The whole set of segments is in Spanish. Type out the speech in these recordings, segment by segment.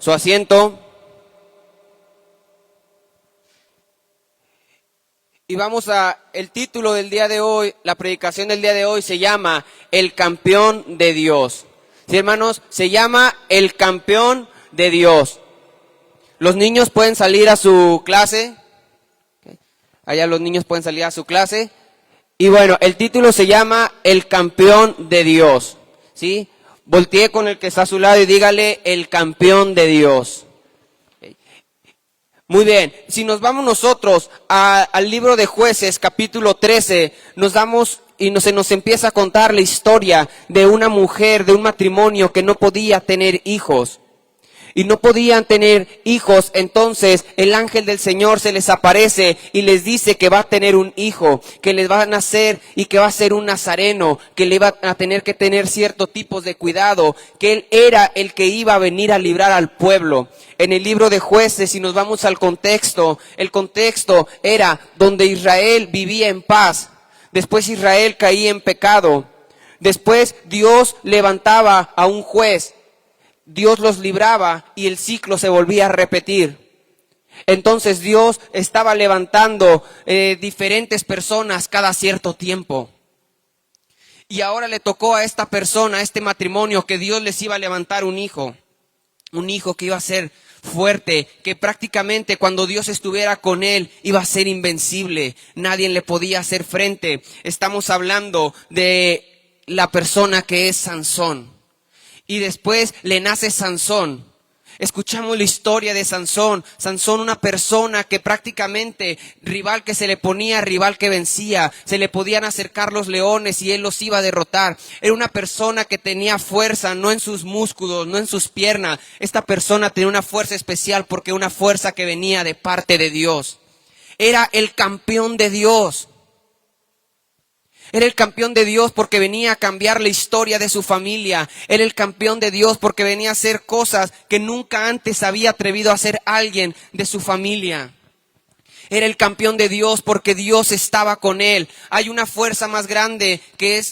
su asiento. Y vamos el título del día de hoy, la predicación del día de hoy se llama El campeón de Dios. Sí, hermanos, se llama El campeón de Dios. Los niños pueden salir a su clase. Allá los niños pueden salir a su clase. Y bueno, el título se llama El campeón de Dios. ¿Sí? Voltee con el que está a su lado y dígale El campeón de Dios. Muy bien, si nos vamos nosotros al libro de Jueces, capítulo 13, se nos empieza a contar la historia de una mujer, de un matrimonio que no podía tener hijos. Y no podían tener hijos, entonces el ángel del Señor se les aparece y les dice que va a tener un hijo, que les va a nacer y que va a ser un nazareno, que le va a tener que tener ciertos tipos de cuidado, que él era el que iba a venir a librar al pueblo. En el libro de Jueces, si nos vamos al contexto, el contexto era donde Israel vivía en paz, después Israel caía en pecado, después Dios levantaba a un juez, Dios los libraba y el ciclo se volvía a repetir. Entonces Dios estaba levantando diferentes personas cada cierto tiempo. Y ahora le tocó a esta persona, a este matrimonio, que Dios les iba a levantar un hijo que iba a ser fuerte, que prácticamente cuando Dios estuviera con él iba a ser invencible. Nadie le podía hacer frente. Estamos hablando de la persona que es Sansón. Y después le nace Sansón. Escuchamos la historia de Sansón. Sansón, una persona que prácticamente, rival que se le ponía, rival que vencía. Se le podían acercar los leones y él los iba a derrotar. Era una persona que tenía fuerza, no en sus músculos, no en sus piernas. Esta persona tenía una fuerza especial porque una fuerza que venía de parte de Dios. Era el campeón de Dios. Era el campeón de Dios porque venía a cambiar la historia de su familia. Era el campeón de Dios porque venía a hacer cosas que nunca antes había atrevido a hacer alguien de su familia. Era el campeón de Dios porque Dios estaba con él. Hay una fuerza más grande que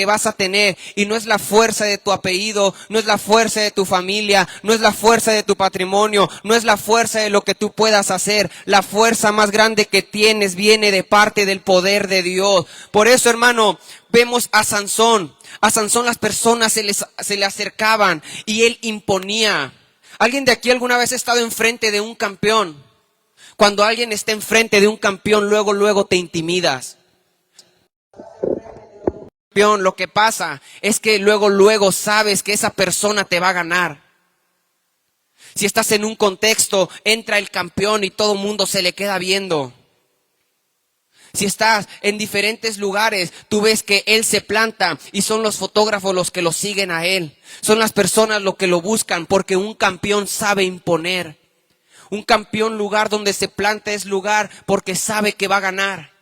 vas a tener, y no es la fuerza de tu apellido, no es la fuerza de tu familia, no es la fuerza de tu patrimonio, no es la fuerza de lo que tú puedas hacer. La fuerza más grande que tienes viene de parte del poder de Dios. Por eso, hermano, vemos a Sansón. A Sansón las personas se le acercaban y él imponía. ¿Alguien de aquí alguna vez ha estado enfrente de un campeón? Cuando alguien está enfrente de un campeón, luego te intimidas. Lo que pasa es que luego sabes que esa persona te va a ganar. Si estás en un contexto, entra el campeón y todo el mundo se le queda viendo. Si estás en diferentes lugares, tú ves que él se planta y son los fotógrafos los que lo siguen a él. Son las personas los que lo buscan porque un campeón sabe imponer. Un campeón, lugar donde se planta es lugar porque sabe que va a ganar.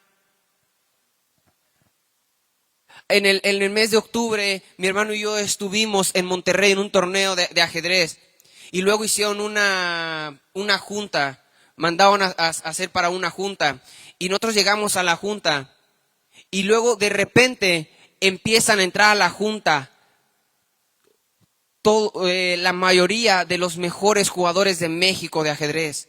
En el mes de octubre, mi hermano y yo estuvimos en Monterrey en un torneo de ajedrez. Y luego hicieron una junta, mandaron a hacer para una junta. Y nosotros llegamos a la junta. Y luego de repente empiezan a entrar a la junta la mayoría de los mejores jugadores de México de ajedrez.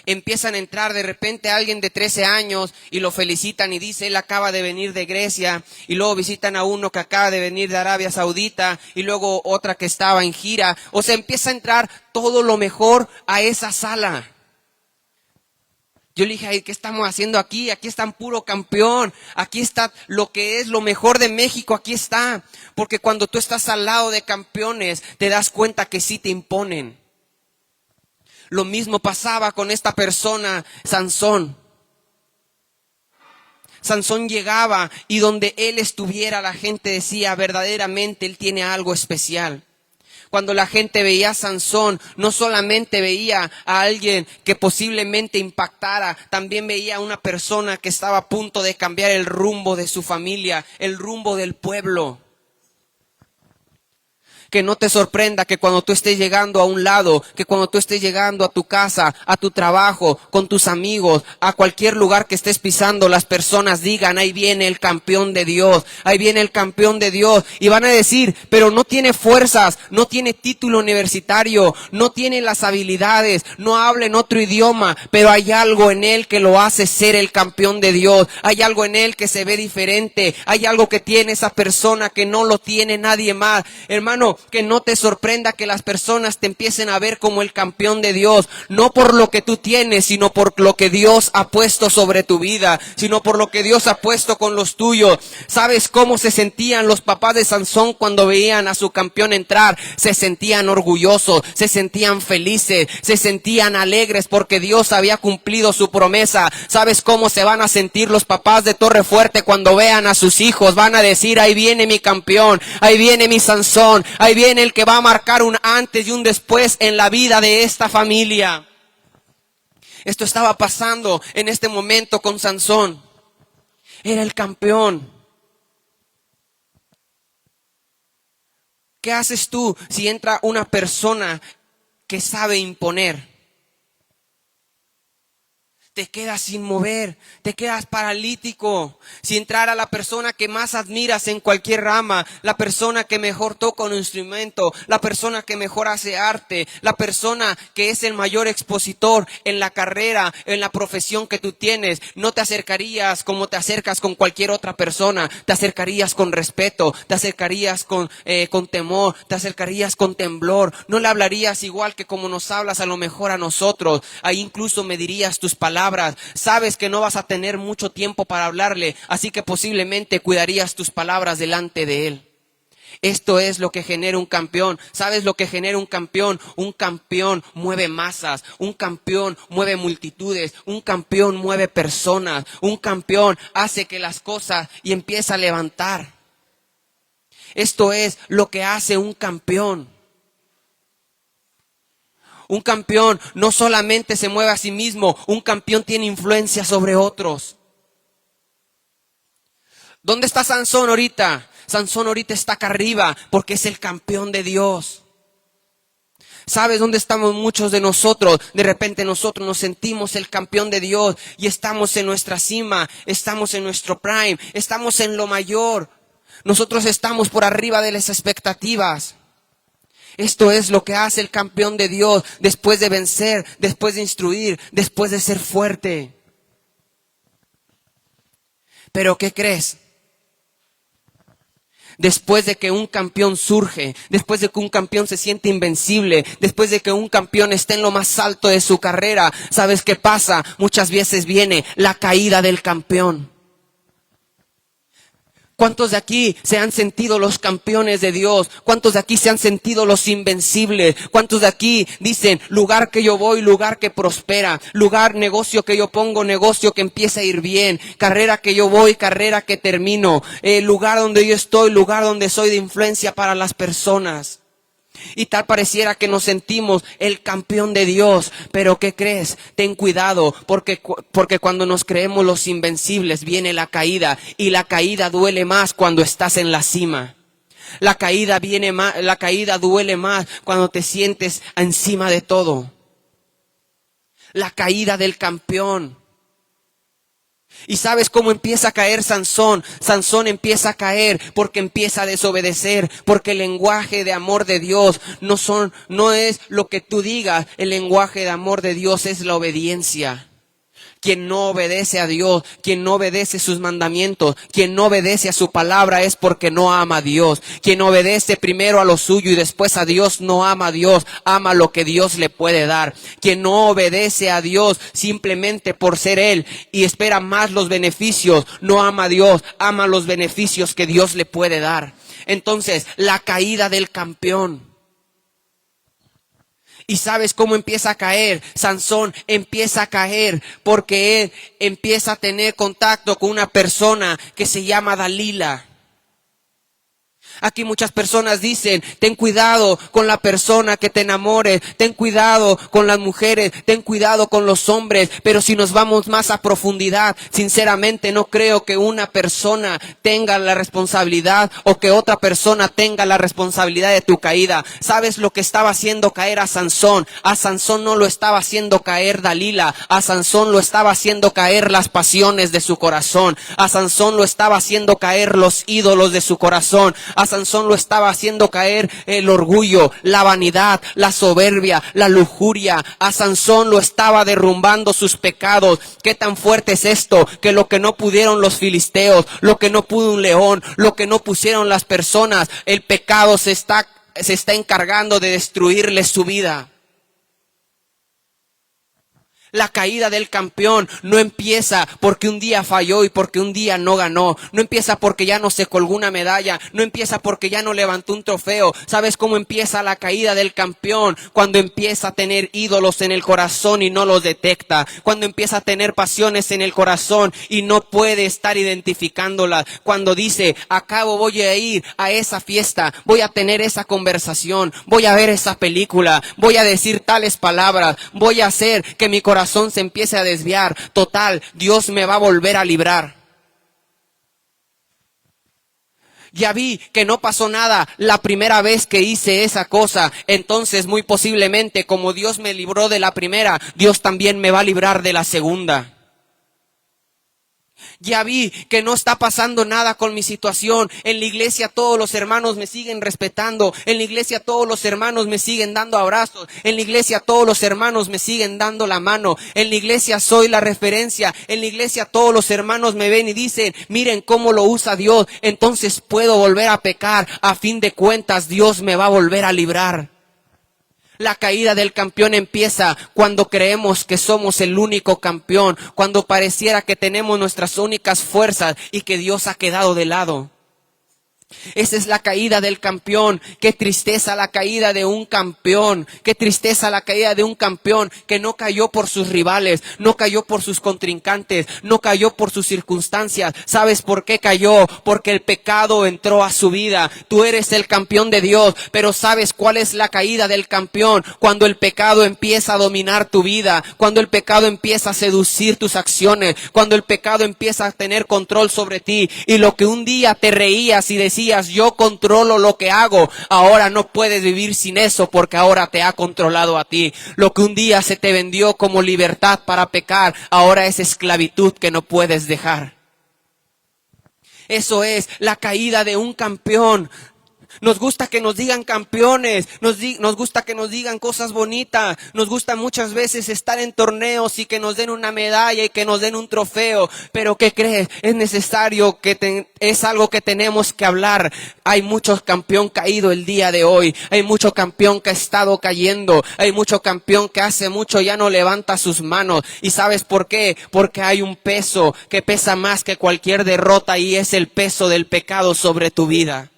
Empiezan a entrar de repente alguien de 13 años y lo felicitan y dice, él acaba de venir de Grecia, y luego visitan a uno que acaba de venir de Arabia Saudita, y luego otra que estaba en gira. O sea, empieza a entrar todo lo mejor a esa sala. Yo le dije, ¿qué estamos haciendo aquí? Aquí está puro campeón. Aquí está lo que es lo mejor de México. Aquí está. Porque cuando tú estás al lado de campeones, te das cuenta que sí te imponen. Lo mismo pasaba con esta persona, Sansón. Sansón llegaba y donde él estuviera, la gente decía, verdaderamente él tiene algo especial. Cuando la gente veía a Sansón, no solamente veía a alguien que posiblemente impactara, también veía a una persona que estaba a punto de cambiar el rumbo de su familia, el rumbo del pueblo. que no te sorprenda que cuando tú estés llegando a un lado, que cuando tú estés llegando a tu casa, a tu trabajo, con tus amigos, a cualquier lugar que estés pisando, las personas digan, ahí viene el campeón de Dios, ahí viene el campeón de Dios. Y van a decir, pero no tiene fuerzas, no tiene título universitario, no tiene las habilidades, no habla en otro idioma, pero hay algo en él que lo hace ser el campeón de Dios. Hay algo en él que se ve diferente, hay algo que tiene esa persona que no lo tiene nadie más. Hermano, que no te sorprenda que las personas te empiecen a ver como el campeón de Dios, no por lo que tú tienes, sino por lo que Dios ha puesto sobre tu vida, sino por lo que Dios ha puesto con los tuyos. ¿Sabes cómo se sentían los papás de Sansón cuando veían a su campeón entrar? Se sentían orgullosos, se sentían felices, se sentían alegres porque Dios había cumplido su promesa. ¿Sabes cómo se van a sentir los papás de Torrefuerte cuando vean a sus hijos? Van a decir, ahí viene mi campeón, ahí viene mi Sansón, ahí viene el que va a marcar un antes y un después en la vida de esta familia. Esto estaba pasando en este momento con Sansón. Era el campeón. ¿Qué haces tú si entra una persona que sabe imponer? Te quedas sin mover, te quedas paralítico. Si entrara la persona que más admiras en cualquier rama, la persona que mejor toca un instrumento, la persona que mejor hace arte, la persona que es el mayor expositor en la carrera, en la profesión que tú tienes, no te acercarías como te acercas con cualquier otra persona. Te acercarías con respeto, te acercarías con temor, te acercarías con temblor. No le hablarías igual que como nos hablas a lo mejor a nosotros. Ahí incluso medirías tus palabras. Sabes que no vas a tener mucho tiempo para hablarle, así que posiblemente cuidarías tus palabras delante de él. Esto es lo que genera un campeón. ¿Sabes lo que genera un campeón? Un campeón mueve masas, un campeón mueve multitudes, un campeón mueve personas, un campeón hace que las cosas y empieza a levantar. Esto es lo que hace un campeón. Un campeón no solamente se mueve a sí mismo, un campeón tiene influencia sobre otros. ¿Dónde está Sansón ahorita? Sansón ahorita está acá arriba porque es el campeón de Dios. ¿Sabes dónde estamos muchos de nosotros? De repente nosotros nos sentimos el campeón de Dios y estamos en nuestra cima, estamos en nuestro prime, estamos en lo mayor. Nosotros estamos por arriba de las expectativas. Esto es lo que hace el campeón de Dios después de vencer, después de instruir, después de ser fuerte. Pero ¿qué crees? Después de que un campeón surge, después de que un campeón se siente invencible, después de que un campeón esté en lo más alto de su carrera, ¿sabes qué pasa? Muchas veces viene la caída del campeón. ¿Cuántos de aquí se han sentido los campeones de Dios? ¿Cuántos de aquí se han sentido los invencibles? ¿Cuántos de aquí dicen, lugar que yo voy, lugar que prospera, lugar, negocio que yo pongo, negocio que empieza a ir bien, carrera que yo voy, carrera que termino, lugar donde yo estoy, lugar donde soy de influencia para las personas? Y tal pareciera que nos sentimos el campeón de Dios, pero ¿qué crees? Ten cuidado, porque cuando nos creemos los invencibles viene la caída, y la caída duele más cuando estás en la cima. La caída duele más cuando te sientes encima de todo. La caída del campeón. ¿Y sabes cómo empieza a caer Sansón? Sansón empieza a caer porque empieza a desobedecer, porque el lenguaje de amor de Dios no es lo que tú digas, el lenguaje de amor de Dios es la obediencia. Quien no obedece a Dios, quien no obedece sus mandamientos, quien no obedece a su palabra es porque no ama a Dios. Quien obedece primero a lo suyo y después a Dios no ama a Dios, ama lo que Dios le puede dar. Quien no obedece a Dios simplemente por ser Él y espera más los beneficios, no ama a Dios, ama los beneficios que Dios le puede dar. Entonces, la caída del campeón. ¿Y sabes cómo empieza a caer? Sansón empieza a caer porque él empieza a tener contacto con una persona que se llama Dalila. Aquí muchas personas dicen, ten cuidado con la persona que te enamore, ten cuidado con las mujeres, ten cuidado con los hombres, pero si nos vamos más a profundidad, sinceramente no creo que una persona tenga la responsabilidad o que otra persona tenga la responsabilidad de tu caída. ¿Sabes lo que estaba haciendo caer a Sansón? A Sansón no lo estaba haciendo caer Dalila, a Sansón lo estaba haciendo caer las pasiones de su corazón, a Sansón lo estaba haciendo caer los ídolos de su corazón, a Sansón lo estaba haciendo caer el orgullo, la vanidad, la soberbia, la lujuria. A Sansón lo estaba derrumbando sus pecados. ¿Qué tan fuerte es esto? Que lo que no pudieron los filisteos, lo que no pudo un león, lo que no pusieron las personas, el pecado se está encargando de destruirle su vida. La caída del campeón no empieza porque un día falló y porque un día no ganó. No empieza porque ya no se colgó una medalla. No empieza porque ya no levantó un trofeo. ¿Sabes cómo empieza la caída del campeón? Cuando empieza a tener ídolos en el corazón y no los detecta. Cuando empieza a tener pasiones en el corazón y no puede estar identificándolas. Cuando dice, acabo voy a ir a esa fiesta, voy a tener esa conversación, voy a ver esa película, voy a decir tales palabras, voy a hacer que mi corazón se empiece a desviar. Total, Dios me va a volver a librar. Ya vi que no pasó nada la primera vez que hice esa cosa. Entonces, muy posiblemente, como Dios me libró de la primera, Dios también me va a librar de la segunda. Ya vi que no está pasando nada con mi situación. En la iglesia todos los hermanos me siguen respetando. En la iglesia todos los hermanos me siguen dando abrazos. En la iglesia todos los hermanos me siguen dando la mano. En la iglesia soy la referencia. En la iglesia todos los hermanos me ven y dicen, miren cómo lo usa Dios. Entonces puedo volver a pecar. A fin de cuentas Dios me va a volver a librar. La caída del campeón empieza cuando creemos que somos el único campeón, cuando pareciera que tenemos nuestras únicas fuerzas y que Dios ha quedado de lado. Esa es la caída del campeón. Qué tristeza la caída de un campeón. Qué tristeza la caída de un campeón que no cayó por sus rivales, no cayó por sus contrincantes, no cayó por sus circunstancias. ¿Sabes por qué cayó? Porque el pecado entró a su vida. Tú eres el campeón de Dios, pero ¿sabes cuál es la caída del campeón? Cuando el pecado empieza a dominar tu vida, cuando el pecado empieza a seducir tus acciones, cuando el pecado empieza a tener control sobre ti, y lo que un día te reías y decías, yo controlo lo que hago, ahora no puedes vivir sin eso porque ahora te ha controlado a ti. Lo que un día se te vendió como libertad para pecar, ahora es esclavitud que no puedes dejar. Eso es la caída de un campeón. Nos gusta que nos digan campeones, nos gusta que nos digan cosas bonitas, nos gusta muchas veces estar en torneos y que nos den una medalla y que nos den un trofeo, pero ¿qué crees? Es necesario es algo que tenemos que hablar. Hay mucho campeón caído el día de hoy, hay mucho campeón que ha estado cayendo, hay mucho campeón que hace mucho ya no levanta sus manos. ¿Y sabes por qué? Porque hay un peso que pesa más que cualquier derrota y es el peso del pecado sobre tu vida.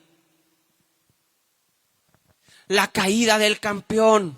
La caída del campeón.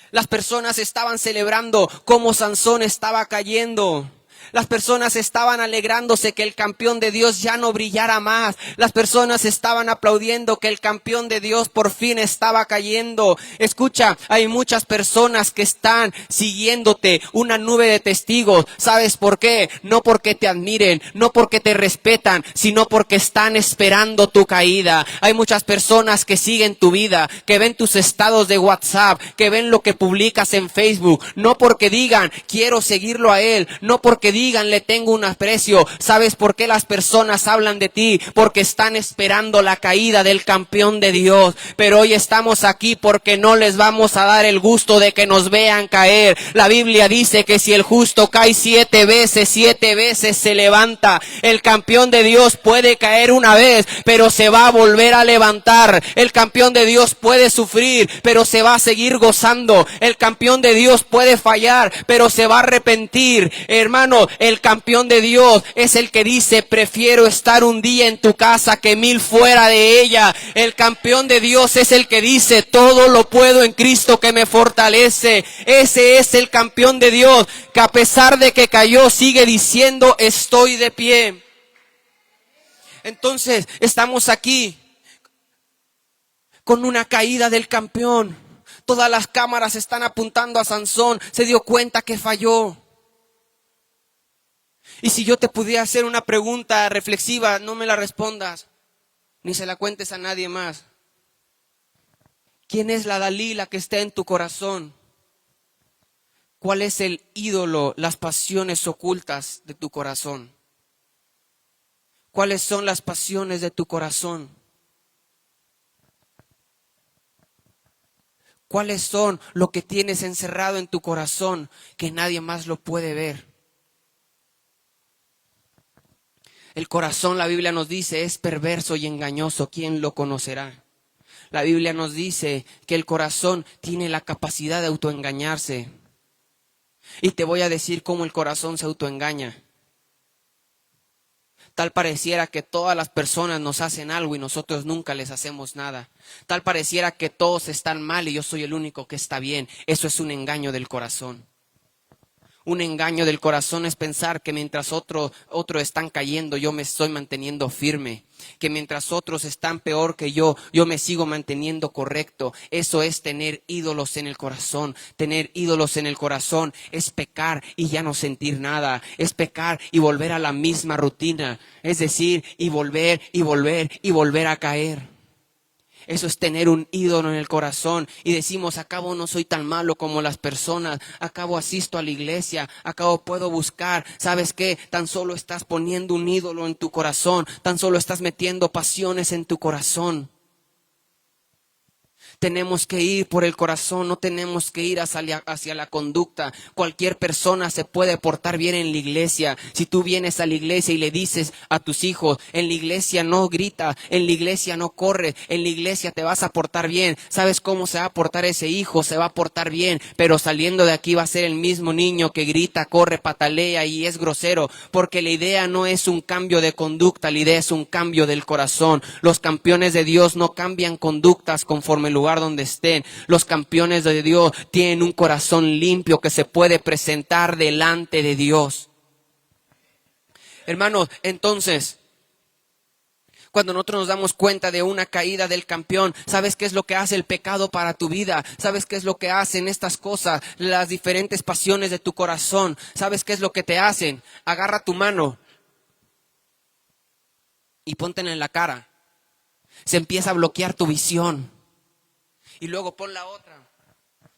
Las personas estaban celebrando cómo Sansón estaba cayendo. Las personas estaban alegrándose que el campeón de Dios ya no brillara más. Las personas estaban aplaudiendo que el campeón de Dios por fin estaba cayendo. Escucha, hay muchas personas que están siguiéndote, una nube de testigos. ¿Sabes por qué? No porque te admiren, no porque te respetan, sino porque están esperando tu caída. Hay muchas personas que siguen tu vida, que ven tus estados de WhatsApp, que ven lo que publicas en Facebook, no porque digan, quiero seguirlo a él, no porque digan, le tengo un aprecio. ¿Sabes por qué las personas hablan de ti? Porque están esperando la caída del campeón de Dios. Pero hoy estamos aquí porque no les vamos a dar el gusto de que nos vean caer. La Biblia dice que si el justo cae 7 veces se levanta. El campeón de Dios puede caer una vez, pero se va a volver a levantar. El campeón de Dios puede sufrir, pero se va a seguir gozando. El campeón de Dios puede fallar, pero se va a arrepentir. Hermano, el campeón de Dios es el que dice, prefiero estar un día en tu casa que 1000 fuera de ella. El campeón de Dios es el que dice, todo lo puedo en Cristo que me fortalece. Ese es el campeón de Dios, que a pesar de que cayó, sigue diciendo, estoy de pie. Entonces estamos aquí con una caída del campeón. Todas las cámaras están apuntando a Sansón. Se dio cuenta que falló. Y si yo te pudiera hacer una pregunta reflexiva, no me la respondas, ni se la cuentes a nadie más. ¿Quién es la Dalila que está en tu corazón? ¿Cuál es el ídolo, las pasiones ocultas de tu corazón? ¿Cuáles son las pasiones de tu corazón? ¿Cuáles son lo que tienes encerrado en tu corazón que nadie más lo puede ver? El corazón, la Biblia nos dice, es perverso y engañoso. ¿Quién lo conocerá? La Biblia nos dice que el corazón tiene la capacidad de autoengañarse. Y te voy a decir cómo el corazón se autoengaña. Tal pareciera que todas las personas nos hacen algo y nosotros nunca les hacemos nada. Tal pareciera que todos están mal y yo soy el único que está bien. Eso es un engaño del corazón. Un engaño del corazón es pensar que mientras otros están cayendo, yo me estoy manteniendo firme. Que mientras otros están peor que yo me sigo manteniendo correcto. Eso es tener ídolos en el corazón. Tener ídolos en el corazón es pecar y ya no sentir nada. Es pecar y volver a la misma rutina. Es decir, y volver a caer. Eso es tener un ídolo en el corazón y decimos, acabo no soy tan malo como las personas, acabo asisto a la iglesia, acabo puedo buscar. ¿Sabes qué? Tan solo estás poniendo un ídolo en tu corazón, tan solo estás metiendo pasiones en tu corazón. Tenemos que ir por el corazón, no tenemos que ir hacia la conducta. Cualquier persona se puede portar bien en la iglesia. Si tú vienes a la iglesia y le dices a tus hijos, en la iglesia no grita, en la iglesia no corre, en la iglesia te vas a portar bien. ¿Sabes cómo se va a portar ese hijo? Se va a portar bien, pero saliendo de aquí va a ser el mismo niño que grita, corre, patalea y es grosero. Porque la idea no es un cambio de conducta, la idea es un cambio del corazón. Los campeones de Dios no cambian conductas conforme el lugar donde estén. Los campeones de Dios tienen un corazón limpio que se puede presentar delante de Dios. Hermanos, entonces, cuando nosotros nos damos cuenta de una caída del campeón, ¿sabes qué es lo que hace el pecado para tu vida? ¿Sabes qué es lo que hacen estas cosas? Las diferentes pasiones de tu corazón. ¿Sabes qué es lo que te hacen? Agarra tu mano y póntela en la cara. Se empieza a bloquear tu visión. Y luego pon la otra.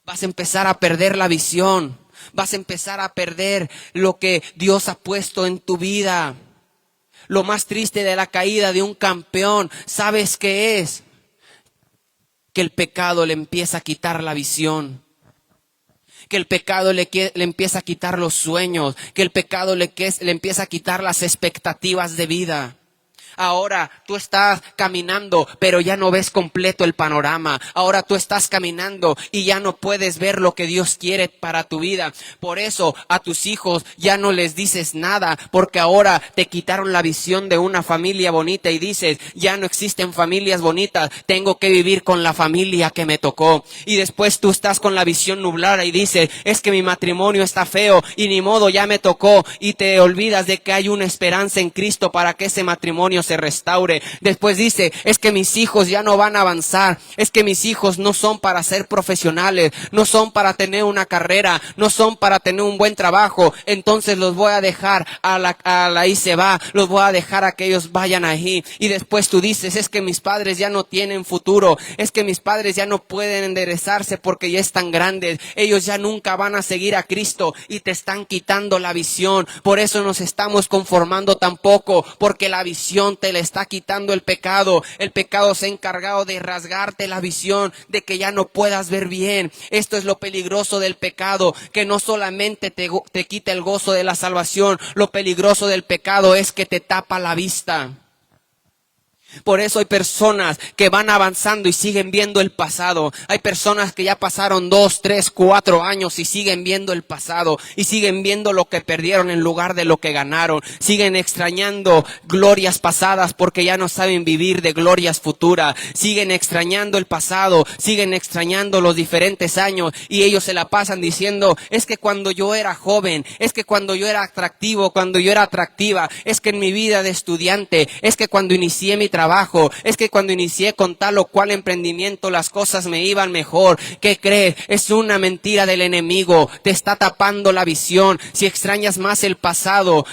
Vas a empezar a perder la visión. Vas a empezar a perder lo que Dios ha puesto en tu vida. Lo más triste de la caída de un campeón, ¿sabes qué es? Que el pecado le empieza a quitar la visión. Que el pecado le empieza a quitar los sueños. Que el pecado le empieza a quitar las expectativas de vida. Ahora tú estás caminando, pero ya no ves completo el panorama. Ahora tú estás caminando y ya no puedes ver lo que Dios quiere para tu vida. Por eso a tus hijos ya no les dices nada, porque ahora te quitaron la visión de una familia bonita y dices, ya no existen familias bonitas, tengo que vivir con la familia que me tocó. Y después tú estás con la visión nublada y dices, es que mi matrimonio está feo y ni modo, ya me tocó. Y te olvidas de que hay una esperanza en Cristo para que ese matrimonio se restaure. Después dice, es que mis hijos ya no van a avanzar, es que mis hijos no son para ser profesionales, no son para tener una carrera, no son para tener un buen trabajo, entonces los voy a dejar a la ahí se va, los voy a dejar a que ellos vayan ahí. Y después tú dices, es que mis padres ya no tienen futuro, es que mis padres ya no pueden enderezarse porque ya están grandes, ellos ya nunca van a seguir a Cristo y te están quitando la visión. Por eso nos estamos conformando tampoco, porque la visión te le está quitando el pecado. El pecado se ha encargado de rasgarte la visión, de que ya no puedas ver bien. Esto es lo peligroso del pecado, que no solamente te quita el gozo de la salvación, lo peligroso del pecado es que te tapa la vista. Por eso hay personas que van avanzando y siguen viendo el pasado. Hay personas que ya pasaron 2, 3, 4 años y siguen viendo el pasado. Y siguen viendo lo que perdieron en lugar de lo que ganaron. Siguen extrañando glorias pasadas porque ya no saben vivir de glorias futuras. Siguen extrañando el pasado. Siguen extrañando los diferentes años. Y ellos se la pasan diciendo, es que cuando yo era joven, es que cuando yo era atractivo, cuando yo era atractiva, es que en mi vida de estudiante, es que cuando inicié mi trabajo, es que cuando inicié con tal o cual emprendimiento las cosas me iban mejor. ¿Qué crees? Es una mentira del enemigo, te está tapando la visión. Si extrañas más el pasado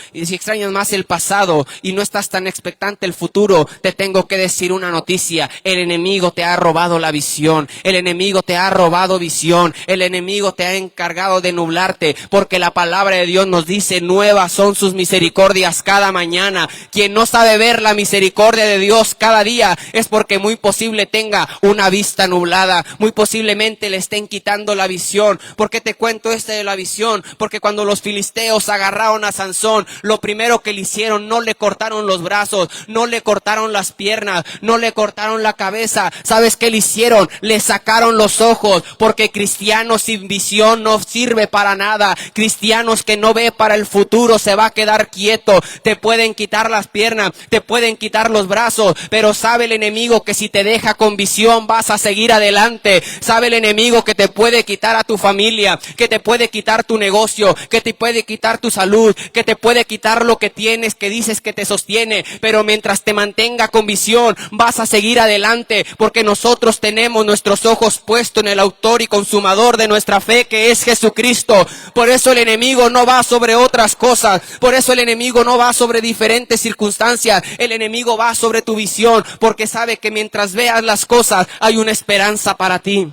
y no estás tan expectante el futuro, te tengo que decir una noticia: el enemigo te ha robado la visión, el enemigo te ha robado visión, el enemigo te ha encargado de nublarte, porque la palabra de Dios nos dice, nuevas son sus misericordias cada mañana. Quien no sabe ver la misericordia de Dios cada día es porque muy posible tenga una vista nublada, muy posiblemente le estén quitando la visión. ¿Por qué te cuento de la visión? Porque cuando los filisteos agarraron a Sansón, lo primero que le hicieron, no le cortaron los brazos, no le cortaron las piernas, no le cortaron la cabeza. ¿Sabes qué le hicieron? Le sacaron los ojos, porque cristianos sin visión no sirve para nada. Cristianos que no ve para el futuro se va a quedar quieto. Te pueden quitar las piernas, te pueden quitar los brazos, pero sabe el enemigo que si te deja con visión vas a seguir adelante. Sabe el enemigo que te puede quitar a tu familia, que te puede quitar tu negocio, que te puede quitar tu salud, que te puede quitar lo que tienes, que dices que te sostiene, pero mientras te mantenga con visión vas a seguir adelante, porque nosotros tenemos nuestros ojos puestos en el autor y consumador de nuestra fe, que es Jesucristo. Por eso el enemigo no va sobre otras cosas, por eso el enemigo no va sobre diferentes circunstancias, el enemigo va sobre tu visión, porque sabe que mientras veas las cosas hay una esperanza para ti.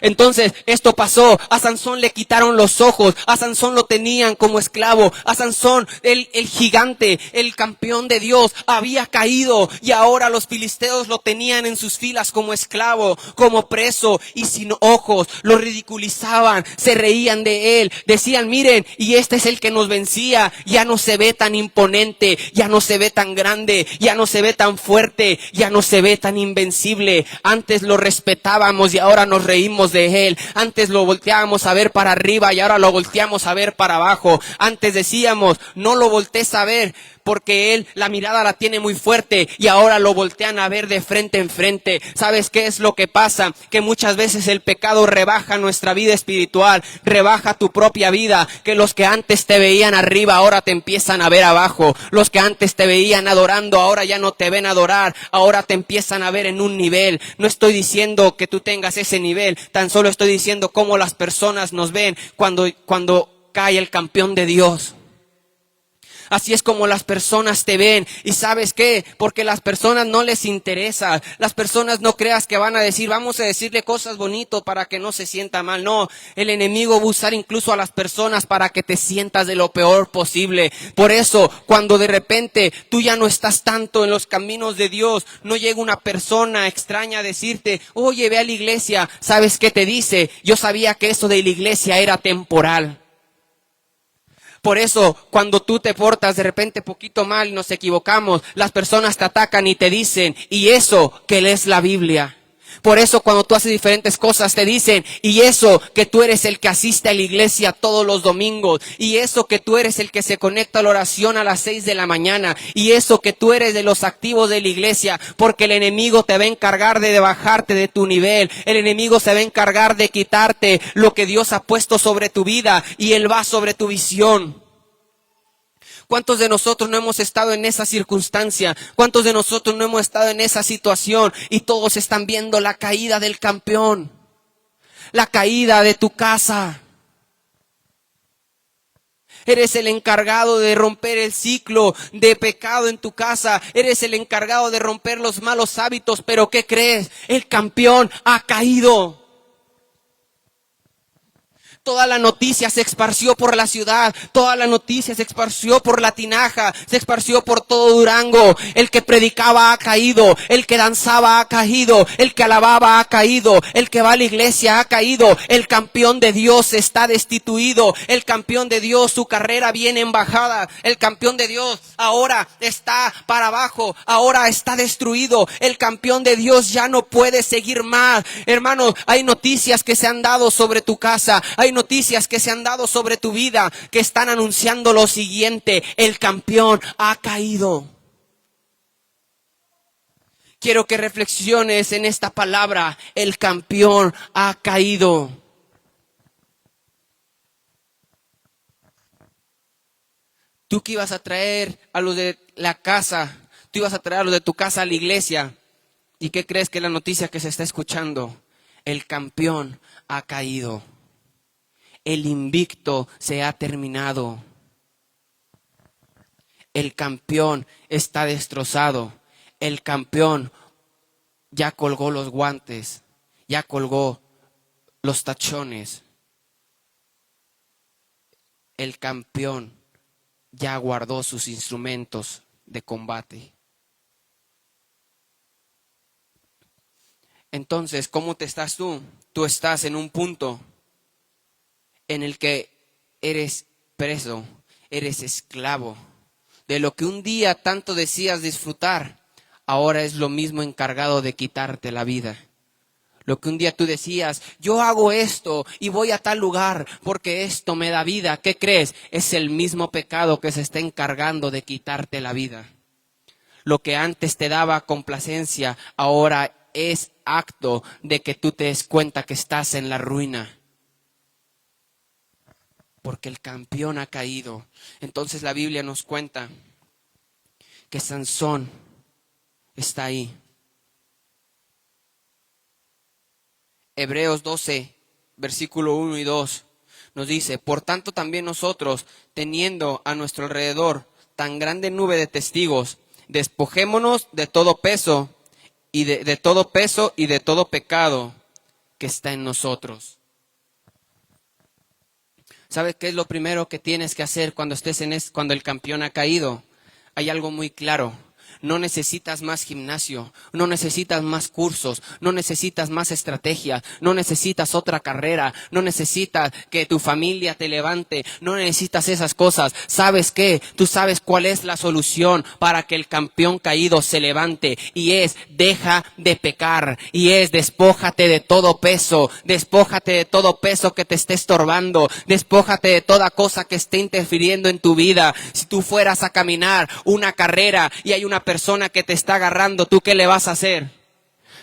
Entonces esto pasó, a Sansón le quitaron los ojos, a Sansón lo tenían como esclavo, a Sansón el gigante, el campeón de Dios había caído y ahora los filisteos lo tenían en sus filas como esclavo, como preso y sin ojos. Lo ridiculizaban, se reían de él, decían, miren, y este es el que nos vencía, ya no se ve tan imponente, ya no se ve tan grande, ya no se ve tan fuerte, ya no se ve tan invencible. Antes lo respetábamos y ahora nos reímos de él. Antes lo volteábamos a ver para arriba y ahora lo volteamos a ver para abajo. Antes decíamos, no lo voltees a ver porque él la mirada la tiene muy fuerte, y ahora lo voltean a ver de frente en frente. ¿Sabes qué es lo que pasa? Que muchas veces el pecado rebaja nuestra vida espiritual, rebaja tu propia vida, que los que antes te veían arriba ahora te empiezan a ver abajo. Los que antes te veían adorando ahora ya no te ven adorar, ahora te empiezan a ver en un nivel. No estoy diciendo que tú tengas ese nivel, tan solo estoy diciendo cómo las personas nos ven cuando cae el campeón de Dios. Así es como las personas te ven. ¿Y sabes qué? Porque las personas no les interesa. Las personas no creas que van a decir, vamos a decirle cosas bonitas para que no se sienta mal. No, el enemigo va a usar incluso a las personas para que te sientas de lo peor posible. Por eso, cuando de repente tú ya no estás tanto en los caminos de Dios, no llega una persona extraña a decirte, oye, ve a la iglesia. ¿Sabes qué te dice? Yo sabía que eso de la iglesia era temporal. Por eso, cuando tú te portas de repente poquito mal y nos equivocamos, las personas te atacan y te dicen, ¿y eso que lees la Biblia? Por eso, cuando tú haces diferentes cosas, te dicen, y eso que tú eres el que asiste a la iglesia todos los domingos, y eso que tú eres el que se conecta a la oración a las 6 de la mañana, y eso que tú eres de los activos de la iglesia, porque el enemigo te va a encargar de bajarte de tu nivel. El enemigo se va a encargar de quitarte lo que Dios ha puesto sobre tu vida, y él va sobre tu visión. ¿Cuántos de nosotros no hemos estado en esa circunstancia? ¿Cuántos de nosotros no hemos estado en esa situación? Y todos están viendo la caída del campeón, la caída de tu casa. Eres el encargado de romper el ciclo de pecado en tu casa. Eres el encargado de romper los malos hábitos. Pero ¿qué crees? El campeón ha caído. Toda la noticia se esparció por la ciudad, toda la noticia se esparció por la Tinaja, se esparció por todo Durango. El que predicaba ha caído, el que danzaba ha caído, el que alababa ha caído, el que va a la iglesia ha caído. El campeón de Dios está destituido, el campeón de Dios su carrera viene en bajada, el campeón de Dios ahora está para abajo, ahora está destruido. El campeón de Dios ya no puede seguir más. Hermanos, hay noticias que se han dado sobre tu casa, hay noticias que se han dado sobre tu vida que están anunciando lo siguiente: el campeón ha caído. Quiero que reflexiones en esta palabra: el campeón ha caído. Tú que ibas a traer a los de la casa, tú ibas a traer a los de tu casa a la iglesia, ¿y qué crees que es la noticia que se está escuchando? El campeón ha caído. El invicto se ha terminado. El campeón está destrozado. El campeón ya colgó los guantes, ya colgó los tachones. El campeón ya guardó sus instrumentos de combate. Entonces, ¿cómo te estás tú? Tú estás en un punto en el que eres preso, eres esclavo. De lo que un día tanto decías disfrutar, ahora es lo mismo encargado de quitarte la vida. Lo que un día tú decías: yo hago esto y voy a tal lugar porque esto me da vida. ¿Qué crees? Es el mismo pecado que se está encargando de quitarte la vida. Lo que antes te daba complacencia, ahora es acto de que tú te des cuenta que estás en la ruina. Porque el campeón ha caído. Entonces la Biblia nos cuenta que Sansón está ahí. Hebreos 12, versículo 1 y 2 nos dice: por tanto también nosotros, teniendo a nuestro alrededor tan grande nube de testigos, despojémonos de todo peso y de todo peso y de todo pecado que está en nosotros. ¿Sabes qué es lo primero que tienes que hacer cuando estés cuando el campeón ha caído? Hay algo muy claro. No necesitas más gimnasio, no necesitas más cursos, no necesitas más estrategia, no necesitas otra carrera, no necesitas que tu familia te levante, no necesitas esas cosas. ¿Sabes qué? Tú sabes cuál es la solución para que el campeón caído se levante, y es: deja de pecar, y es: despójate de todo peso, despójate de todo peso que te esté estorbando, despójate de toda cosa que esté interfiriendo en tu vida. Si tú fueras a caminar una carrera y hay una persona que te está agarrando, ¿tú qué le vas a hacer?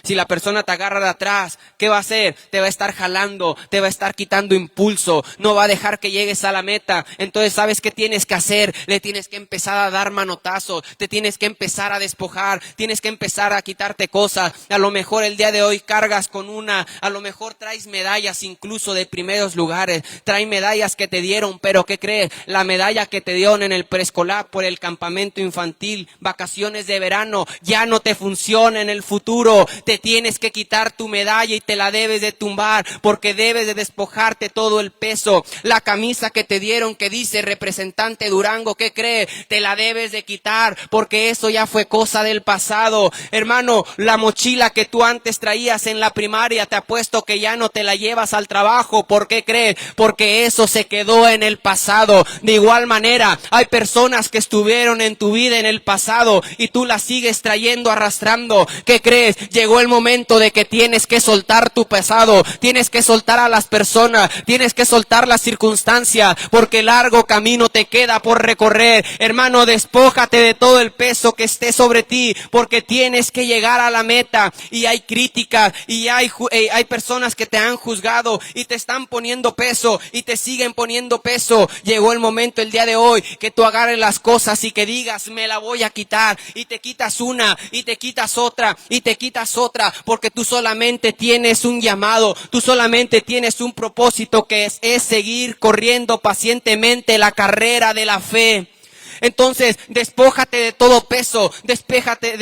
Si la persona te agarra de atrás, ¿qué va a hacer? Te va a estar jalando, te va a estar quitando impulso, no va a dejar que llegues a la meta. Entonces, ¿sabes qué tienes que hacer? Le tienes que empezar a dar manotazos, te tienes que empezar a despojar, tienes que empezar a quitarte cosas. A lo mejor el día de hoy cargas con una, a lo mejor traes medallas incluso de primeros lugares, traes medallas que te dieron, pero ¿qué crees? La medalla que te dieron en el preescolar, por el campamento infantil, vacaciones de verano, ya no te funciona en el futuro. Te tienes que quitar tu medalla y te la debes de tumbar, porque debes de despojarte todo el peso. La camisa que te dieron que dice representante Durango, ¿qué crees? Te la debes de quitar, porque eso ya fue cosa del pasado. Hermano, la mochila que tú antes traías en la primaria, te apuesto que ya no te la llevas al trabajo. ¿Por qué crees? Porque eso se quedó en el pasado. De igual manera, hay personas que estuvieron en tu vida en el pasado y tú las sigues trayendo, arrastrando. ¿Qué crees? Llegó el momento de que tienes que soltar tu pasado, tienes que soltar a las personas, tienes que soltar las circunstancias, porque largo camino te queda por recorrer. Hermano, despójate de todo el peso que esté sobre ti, porque tienes que llegar a la meta. Y hay críticas, y hay personas que te han juzgado y te están poniendo peso y te siguen poniendo peso. Llegó el momento el día de hoy que tú agarres las cosas y que digas: me la voy a quitar, y te quitas una, y te quitas otra, y te quitas otra, porque tú solamente tienes un llamado, tú solamente tienes un propósito, que es seguir corriendo pacientemente la carrera de la fe. Entonces, despójate de todo peso, despójate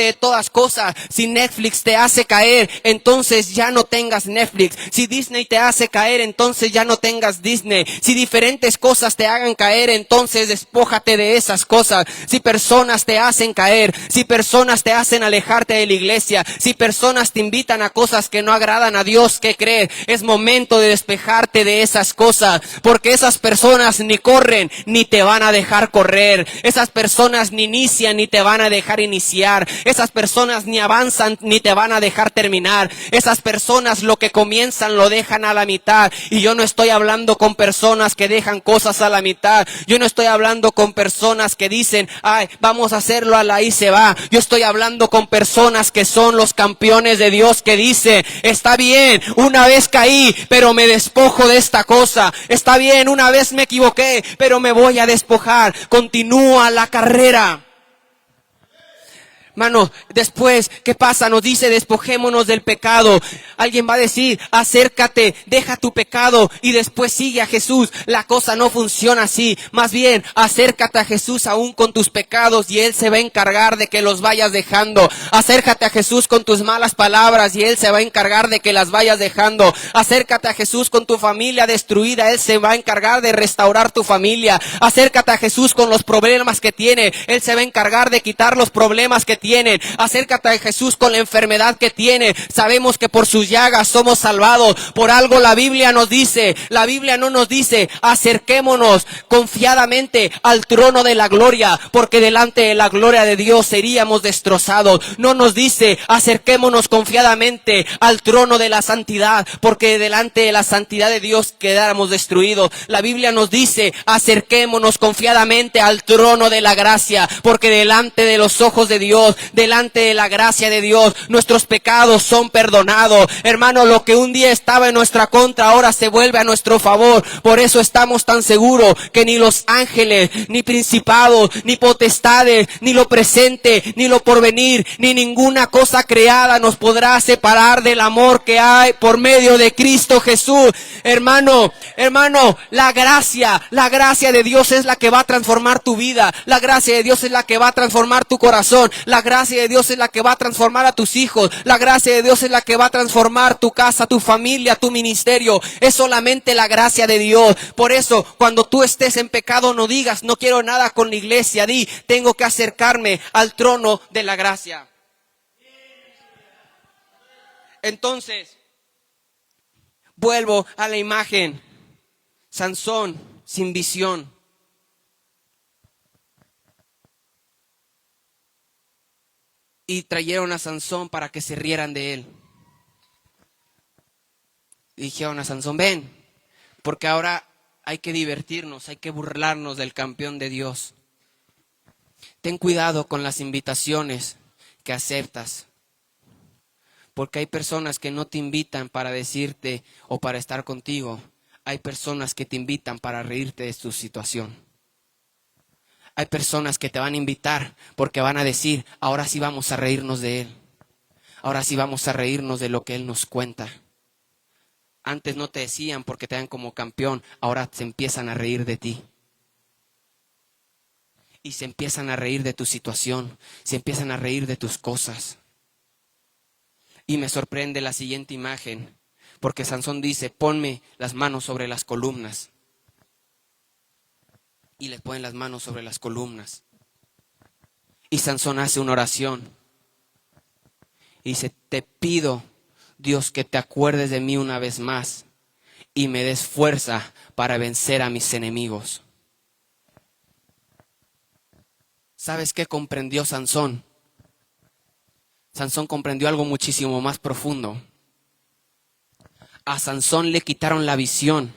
de todas cosas. Si Netflix te hace caer, entonces ya no tengas Netflix. Si Disney te hace caer, entonces ya no tengas Disney. Si diferentes cosas te hagan caer, entonces despójate de esas cosas. Si personas te hacen caer, si personas te hacen alejarte de la iglesia, si personas te invitan a cosas que no agradan a Dios, ¿qué crees? Es momento de despejarte de esas cosas, porque esas personas ni corren ni te van a dejar correr. Esas personas ni inician ni te van a dejar iniciar. Esas personas ni avanzan ni te van a dejar terminar. Esas personas lo que comienzan lo dejan a la mitad. Y yo no estoy hablando con personas que dejan cosas a la mitad. Yo no estoy hablando con personas que dicen, ay, vamos a hacerlo a la y se va. Yo estoy hablando con personas que son los campeones de Dios, que dicen, está bien, una vez caí, pero me despojo de esta cosa. Está bien, una vez me equivoqué, pero me voy a despojar. Continúa la carrera. Hermano, después, ¿qué pasa? Nos dice, despojémonos del pecado. Alguien va a decir, acércate, deja tu pecado y después sigue a Jesús. La cosa no funciona así. Más bien, acércate a Jesús aún con tus pecados y Él se va a encargar de que los vayas dejando. Acércate a Jesús con tus malas palabras y Él se va a encargar de que las vayas dejando. Acércate a Jesús con tu familia destruida. Él se va a encargar de restaurar tu familia. Acércate a Jesús con los problemas que tiene. Él se va a encargar de quitar los problemas que tienen. Acércate a Jesús con la enfermedad que tiene. Sabemos que por sus llagas somos salvados. Por algo la Biblia nos dice, la Biblia no nos dice, acerquémonos confiadamente al trono de la gloria, porque delante de la gloria de Dios seríamos destrozados. No nos dice, acerquémonos confiadamente al trono de la santidad, porque delante de la santidad de Dios quedáramos destruidos. La Biblia nos dice, acerquémonos confiadamente al trono de la gracia, porque delante de los ojos de Dios, delante de la gracia de Dios, nuestros pecados son perdonados. Hermano, lo que un día estaba en nuestra contra, ahora se vuelve a nuestro favor. Por eso estamos tan seguros que ni los ángeles, ni principados, ni potestades, ni lo presente, ni lo porvenir, ni ninguna cosa creada nos podrá separar del amor que hay por medio de Cristo Jesús. Hermano, la gracia de Dios es la que va a transformar tu vida. La gracia de Dios es la que va a transformar tu corazón. La gracia de Dios es la que va a transformar a tus hijos. La gracia de Dios es la que va a transformar tu casa, tu familia, tu ministerio. Es solamente la gracia de Dios. Por eso, cuando tú estés en pecado, no digas, no quiero nada con la iglesia. Di, tengo que acercarme al trono de la gracia. Entonces, vuelvo a la imagen. Sansón sin visión. Y trajeron a Sansón para que se rieran de él. Y dijeron a Sansón, ven, porque ahora hay que divertirnos, hay que burlarnos del campeón de Dios. Ten cuidado con las invitaciones que aceptas, porque hay personas que no te invitan para decirte o para estar contigo. Hay personas que te invitan para reírte de tu situación. Hay personas que te van a invitar porque van a decir, ahora sí vamos a reírnos de él. Ahora sí vamos a reírnos de lo que él nos cuenta. Antes no te decían porque te dan como campeón, ahora se empiezan a reír de ti. Y se empiezan a reír de tu situación, se empiezan a reír de tus cosas. Y me sorprende la siguiente imagen, porque Sansón dice, ponme las manos sobre las columnas. Y les ponen las manos sobre las columnas. Y Sansón hace una oración. Y dice, te pido, Dios, que te acuerdes de mí una vez más y me des fuerza para vencer a mis enemigos. ¿Sabes qué comprendió Sansón? Sansón comprendió algo muchísimo más profundo. A Sansón le quitaron la visión.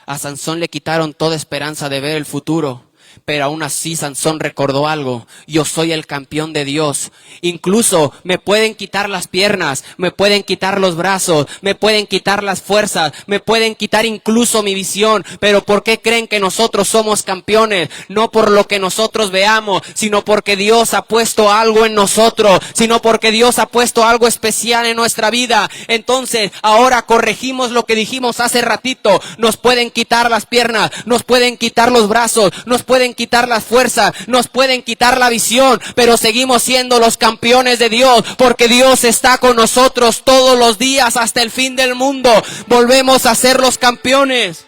A Sansón le quitaron toda esperanza de ver el futuro. Pero aún así Sansón recordó algo: yo soy el campeón de Dios. Incluso me pueden quitar las piernas, me pueden quitar los brazos, me pueden quitar las fuerzas, me pueden quitar incluso mi visión. Pero ¿por qué creen que nosotros somos campeones? No por lo que nosotros veamos, sino porque Dios ha puesto algo en nosotros, sino porque Dios ha puesto algo especial en nuestra vida. Entonces, ahora corregimos lo que dijimos hace ratito. Nos pueden quitar las piernas, nos pueden quitar los brazos, nos pueden quitar las fuerzas, nos pueden quitar la visión, pero seguimos siendo los campeones de Dios, porque Dios está con nosotros todos los días hasta el fin del mundo. Volvemos a ser los campeones.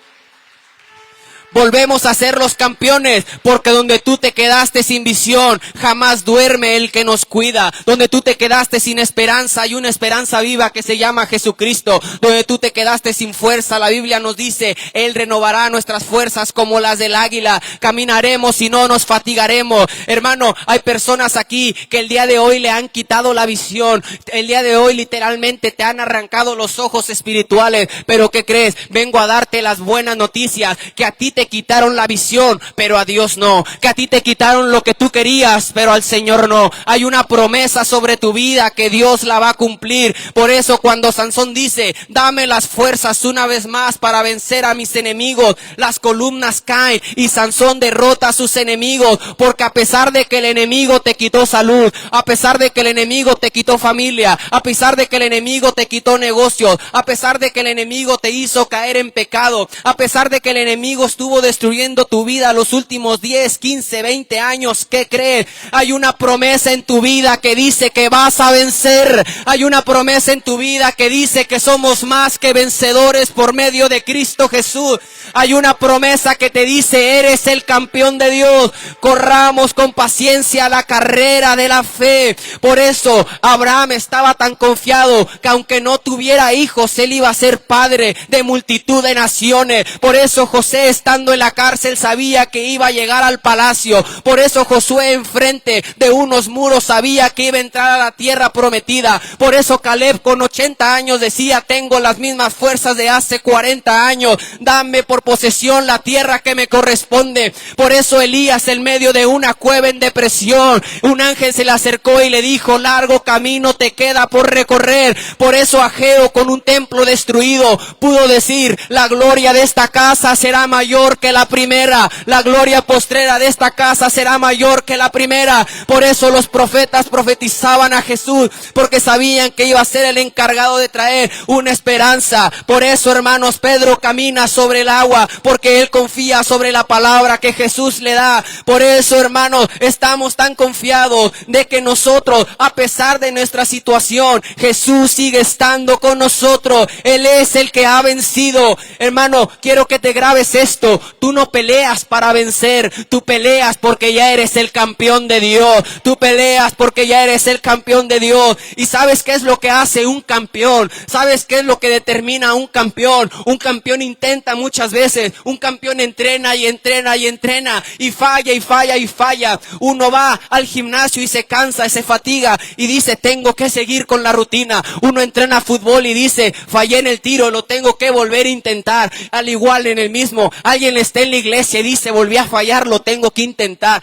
Volvemos a ser los campeones, porque donde tú te quedaste sin visión, jamás duerme el que nos cuida. Donde tú te quedaste sin esperanza, hay una esperanza viva que se llama Jesucristo. Donde tú te quedaste sin fuerza, la Biblia nos dice: Él renovará nuestras fuerzas como las del águila. Caminaremos y no nos fatigaremos. Hermano, hay personas aquí que el día de hoy le han quitado la visión. El día de hoy literalmente te han arrancado los ojos espirituales. Pero ¿qué crees? Vengo a darte las buenas noticias, que a ti te quitaron la visión, pero a Dios no. Que a ti te quitaron lo que tú querías, pero al Señor no. Hay una promesa sobre tu vida que Dios la va a cumplir. Por eso cuando Sansón dice: dame las fuerzas una vez más para vencer a mis enemigos, las columnas caen y Sansón derrota a sus enemigos. Porque a pesar de que el enemigo te quitó salud, a pesar de que el enemigo te quitó familia, a pesar de que el enemigo te quitó negocios, a pesar de que el enemigo te hizo caer en pecado, a pesar de que el enemigo estuvo destruyendo tu vida los últimos 10, 15, 20 años, ¿qué crees? Hay una promesa en tu vida que dice que vas a vencer. Hay una promesa en tu vida que dice que somos más que vencedores por medio de Cristo Jesús. Hay una promesa que te dice: eres el campeón de Dios. Corramos con paciencia la carrera de la fe. Por eso Abraham estaba tan confiado que aunque no tuviera hijos, él iba a ser padre de multitud de naciones. Por eso José, estando en la cárcel, sabía que iba a llegar al palacio. Por eso Josué, enfrente de unos muros, sabía que iba a entrar a la tierra prometida. Por eso Caleb, con 80 años, decía: tengo las mismas fuerzas de hace 40 años. Dame por posesión la tierra que me corresponde. Por eso Elías, en medio de una cueva en depresión, un ángel se le acercó y le dijo: largo camino te queda por recorrer. Por eso Ageo, con un templo destruido, pudo decir: la gloria de esta casa será mayor que la primera. La gloria postrera de esta casa será mayor que la primera. Por eso los profetas profetizaban a Jesús, porque sabían que iba a ser el encargado de traer una esperanza. Por eso, hermanos, Pedro camina sobre el agua, porque él confía sobre la palabra que Jesús le da. Por eso, hermanos, estamos tan confiados de que nosotros, a pesar de nuestra situación, Jesús sigue estando con nosotros. Él es el que ha vencido. Hermano, quiero que te grabes esto: tú no peleas para vencer, tú peleas porque ya eres el campeón de Dios. Tú peleas porque ya eres el campeón de Dios. ¿Y sabes qué es lo que hace un campeón? ¿Sabes qué es lo que determina a un campeón? Un campeón intenta muchas veces, un campeón entrena y entrena y entrena, y falla y falla y falla. Uno va al gimnasio y se cansa y se fatiga y dice: tengo que seguir con la rutina. Uno entrena fútbol y dice: fallé en el tiro, lo tengo que volver a intentar. Al igual en el mismo, alguien está en la iglesia y dice: volví a fallar, lo tengo que intentar.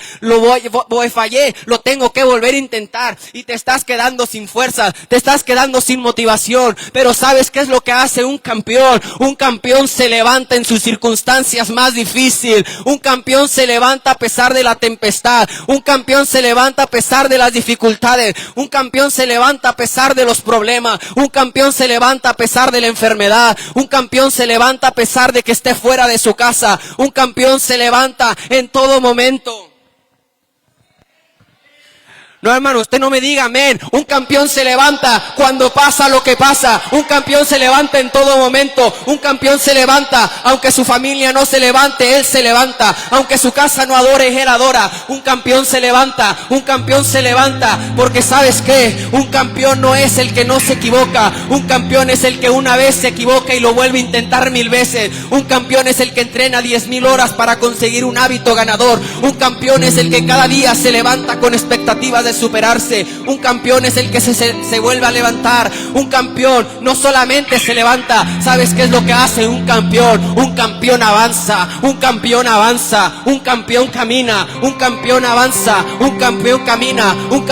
Fallé, lo tengo que volver a intentar. Y te estás quedando sin fuerzas, te estás quedando sin motivación. Pero ¿sabes qué es lo que hace un campeón? Un campeón se levanta en sus circunstancias más difíciles. Un campeón se levanta a pesar de la tempestad. Un campeón se levanta a pesar de las dificultades. Un campeón se levanta a pesar de los problemas. Un campeón se levanta a pesar de la enfermedad. Un campeón se levanta a pesar de que esté fuera de su casa. Un campeón se levanta en todo momento. No, hermano, usted no me diga amén. Un campeón se levanta cuando pasa lo que pasa. Un campeón se levanta en todo momento. Un campeón se levanta aunque su familia no se levante, él se levanta. Aunque su casa no adore, él adora. Un campeón se levanta. Un campeón se levanta porque ¿sabes qué? Un campeón no es el que no se equivoca. Un campeón es el que una vez se equivoca y lo vuelve a intentar 1000 veces. Un campeón es el que entrena 10,000 horas para conseguir un hábito ganador. Un campeón es el que cada día se levanta con expectativas de superarse. Un campeón es el que se vuelve a levantar. Un campeón no solamente se levanta. ¿Sabes qué es lo que hace un campeón? Un campeón avanza, un campeón avanza, un campeón camina, un campeón avanza, un campeón camina, un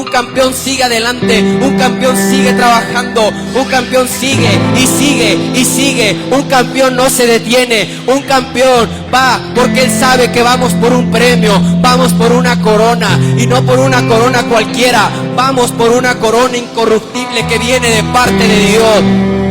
campeón sigue adelante, un campeón sigue trabajando, un campeón sigue y sigue y sigue. Un campeón no se detiene, un campeón va porque él sabe que vamos por un premio, vamos por una corona, y no por una corona cualquiera, vamos por una corona incorruptible que viene de parte de Dios.